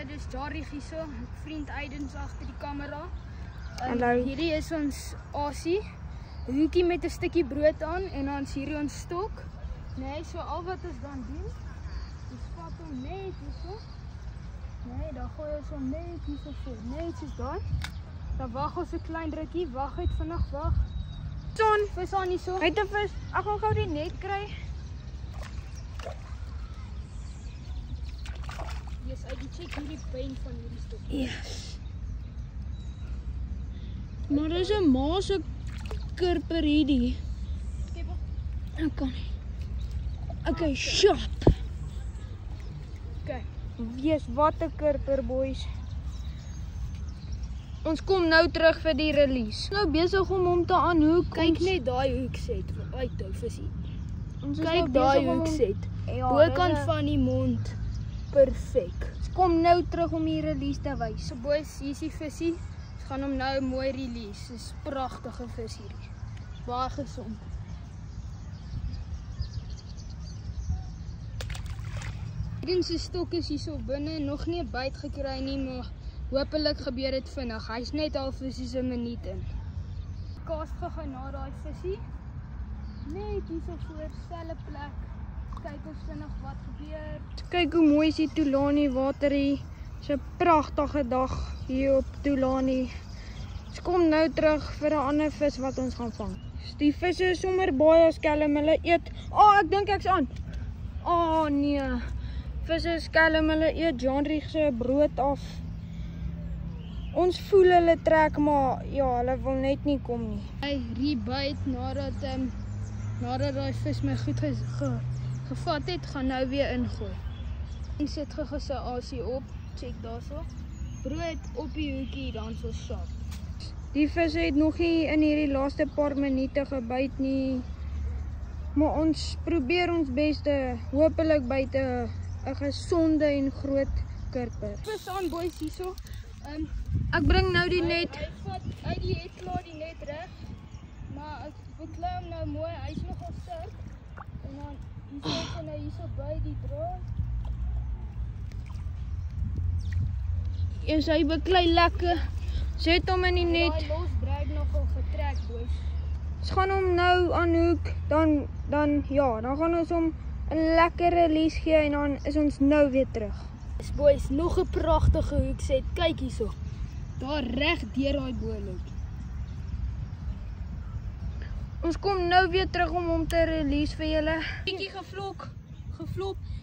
dis Jari hierso, vriend Aidens agter die kamera. Hallo. Hierdie is ons asie, hoekie met 'n stukkie brood aan en dan is hierdie ons stok. Nee, so al wat ons dan doen, ons vat hom net hierso. Nee, dan gooi ons hom net hierso voor, net soos dan. Dan wag ons 'n klein rukkie, wag uit vinnig wag. Son, Vis aan hierso. hy het 'n vis. Ek gaan gou die net kry. Yes, uit die check hierdie been van hierdie stok. Yes. Maar dis 'n maase kurper hierdie. Kyk op. Ek kan nie. Okay, sharp. Kyk. Wees wat 'n kurper boys. Ons kom nou terug vir die release. Nou besig om hom te aanhoek. Kyk net daai hoekset uithou visie. Ons is nou Kyk daai besig om hom- hoekset. Ja, Bokant dis 'n- van die mond. Perfek. Ons kom nou terug om die release te wys. So boys, hier is die visie. Ons gaan hom nou mooi release. Dis 'n pragtige vis hierdie. Baie gesond. Aiden se stok is hierso binne, nog nie 'n byt gekry nie, maar hopelik gebeur dit vinnig. Hy's net al fisies 'n minuut in. Kaas gou na daai visie. Net hierso voor selfe plek. Kyk ons vinnig wat gebeur. Kyk hoe mooi is die Tulani water hier. Dis 'n pragtige dag hier op Tulani. Ons kom nou terug vir 'n ander vis wat ons gaan vang. Die visse is sommer baie skelm, hulle eet. Ek dink ek's aan. Nee. Visse is skelm, hulle eet Janrieg se brood af. Ons voel hulle trek, maar ja, hulle wil net nie kom nie. Hy rebyt nadat daai vis my goed gevat het, gaan nou weer ingooi. En sit gou sy asie op, check daarso. Brood op die hoekie, dan so sharp. Die visse het nog nie in hierdie laaste paar minute gebyt nie. Maar ons probeer ons beste, hopelik byt 'n gesonde en groot kurper. Vis aan boys hierso. Ek bring nou die net. Hy het klaar die net reg. Maar ek beklei hom nou mooi, hy's nogal sterk. En dan hierso nou hierso by die draad. Eers hy beklei lekker. Sit hom in die net. Daai los breek nogal getrek boys. Ons gaan hom nou aanhoek, dan gaan ons hom 'n lekker release gee en dan is ons nou weer terug. Dis boys, nog 'n pragtige hoekset. Kyk hierso. Daar reg deur daai boot. Ons kom nou weer terug om hom te release vir julle. Bietjie geflop.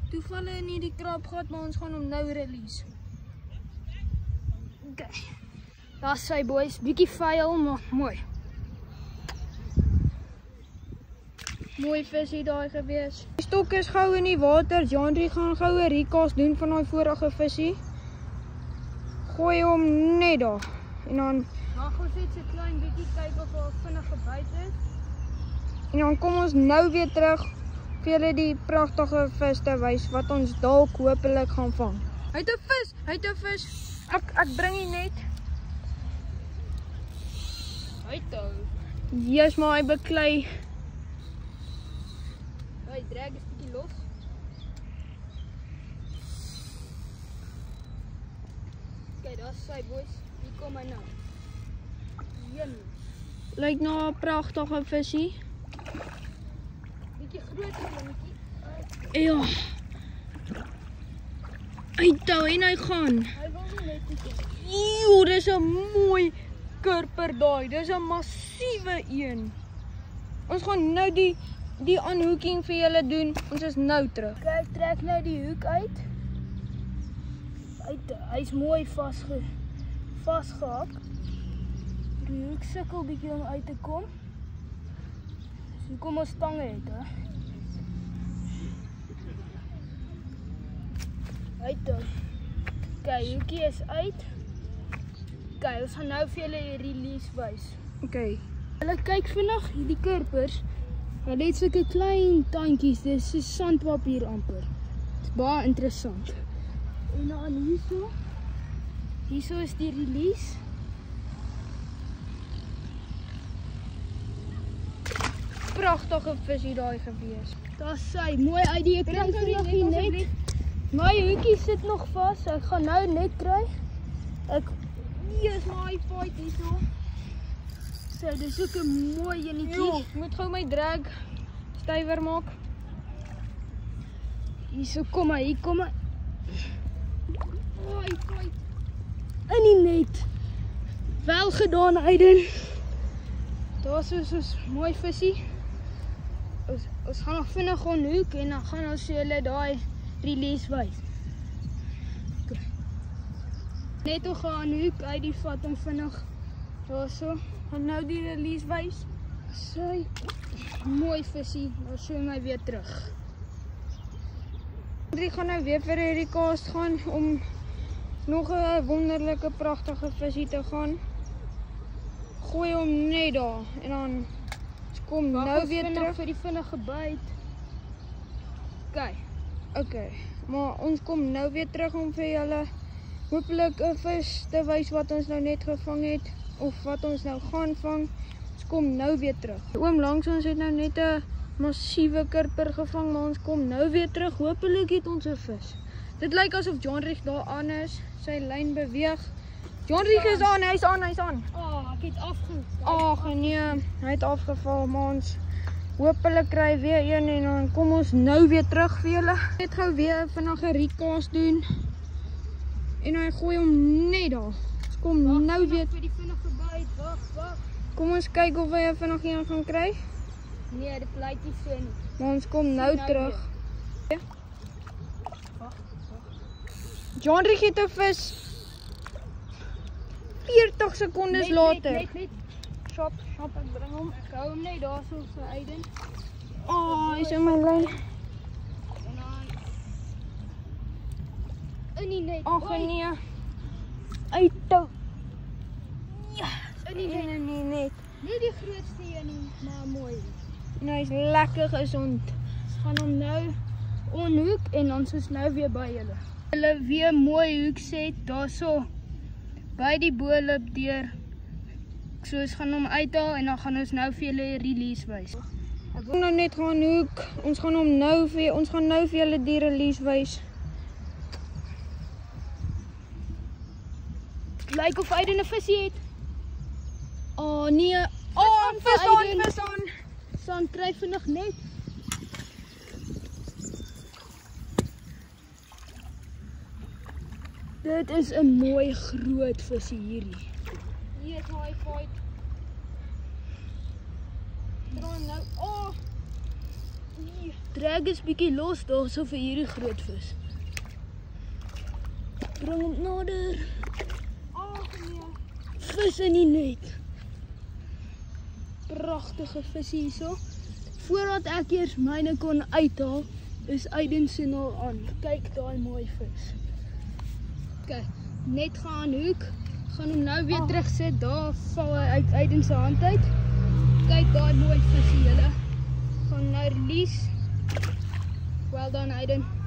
Toe val hy in hierdie krapgat, maar ons gaan hom nou release. Okay. Daar's sy boys, bietjie vuil, maar mooi. Mooi visie daai gewees. Die stok is gou in die water. Janri gaan gou 'n recast doen van daai vorige visie. Gooi hom net daar. En dan Mag ons net so klein bietjie kyk of daar vinnig gebyt is. En dan kom ons nou weer terug vir julle die pragtige vis te wys wat ons dalk hopelik gaan vang. Hy het 'n vis. Ek bring die net. Uithou. Yes, maar hy beklei. Hy drag is bietjie los. Kyk, daar's sy boys. Hier kom hy nou. Een. Lyk na 'n pragtige visie. Bietjie groter dingetjie. Ja. Uithou en hy gaan. Hy wil nie net bietjie. Eeuw, dis 'n mooi kurper daai. Dis 'n massiewe een. Ons gaan nou die aanhoeking vir julle doen. Ons is nou terug. Kyk, trek nou die hoek uit. Hy's mooi vasgehak. Die hoek sukkel bietjie om uit te kom. So kom ons stange het, hè. Uithou. Kyk, hoekie is uit. Kyk, ons gaan nou vir julle die release wys. Okay. Hulle kyk vinnig hierdie kurpers. Hulle het sulke klein tandjies, dis so sandpapier amper. Dit's baie interessant. En dan hierso is die release. Pragtige visie daai gewees. Daar's sy, mooi uit die kry vinnig die net. My hoekie sit nog vas. Ek gaan nou net kry. Hier is my fight hierso. So, dis ook 'n mooi enetjie. Jo, moet gou my drag stywer maak. Hierso kom hy, hier kom hy. Mooi fight. In die net. Wel gedaan, Aiden. Daar's soos mooi visie. Ons gaan nog vinnig onhoek en dan gaan ons julle daai release wys. Okay. Net toe gaan hoek uit die vat hom vinnig daarso. Gaan nou die release wys. Sy mooi visie, dan sien my weer terug. Ek gaan nou weer vir hierdie cast gaan om nog 'n wonderlike pragtige visie te gaan. Gooi hom net daar en dan kom nou weer terug vir die vinnige byt. Kyk. Okay, maar ons kom nou weer terug om vir julle hopelik 'n vis te wys wat ons nou net gevang het of wat ons nou gaan vang. Ons kom nou weer terug. Oom langs ons het nou net 'n massiewe kurper gevang, maar ons kom nou weer terug. Hopelik het ons 'n vis. Dit lyk asof Johnrich daar aan is. Sy lyn beweeg. Johnrich is aan, hy's aan. Ek het afgeval. Ag nee, hy het afgeval, maar ons hopelik kry weer een en dan kom ons nou weer terug vir julle. Net gou weer vinnig 'n recast doen. En hy gooi hom net daar. Ons kom nou weer vir die vinnige byt. Wag. Kom ons kyk of hy vinnig een gaan kry. Nee, dit lyk nie so nie. Maar ons kom nou terug. Wag. Johnrich het 'n vis 40 sekondes later. Net. Shop, ek bring hom. Ek hou hom net daarso vir Aiden. Hy's in my lyn. En dan in die net. Ag nee. Uittou. Ja, in die net. Nee, net. Nie die grootste een nie, maar mooi. En hy's lekker gesond. Ons gaan hom nou onhoek en dan soos nou weer by julle. Hulle weer mooi hoek set daarso by die boelop deur. So ons gaan hom uithaal en dan gaan ons nou vir julle release wys. Ek wil nou net gaan hoek. Ons gaan nou vir julle die release wys. Dit lyk of Aiden 'n visie het. Nee. Vis aan. San kry vinnig net. Dit is 'n mooi groot visie hierdie. Hier is my fight. Draai nou. Nee. Drag is bietjie los daarso vir hierdie groot vis. Bring hom nader. Nee. Vis in die net. Pragtige visie hierso. Voordat ek eers myne kon uithaal, is Aiden se nou aan. Kyk daai mooi vis. Kyk, net gaan hoek. Gaan hom nou weer terugsit. Daar val hy uit Aiden se hand uit. Kyk daai mooi visie julle. Gaan nou release. Well done Aiden.